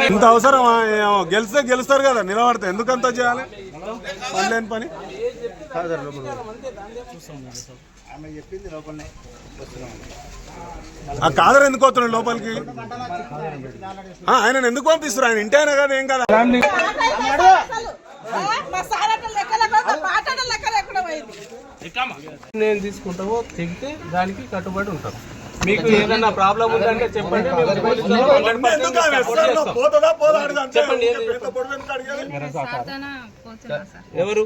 ఇంత అవసరమా? గెలిస్తే గెలుస్తారు కదా, నిలబడితే ఎందుకంత చేయాలి? పనిలేని పని. ఆ కాదర్ ఎందుకు వస్తున్నాడు లోపలికి? ఆయన ఎందుకు పంపిస్తారు? ఆయన ఇంటి అయినా కదా, ఏం కదా. నేను తీసుకుంటామో తెగితే దానికి కట్టుబడి ఉంటాం. మీకు ఏదైనా ప్రాబ్లం ఉందంటే చెప్పండి. ఎవరు?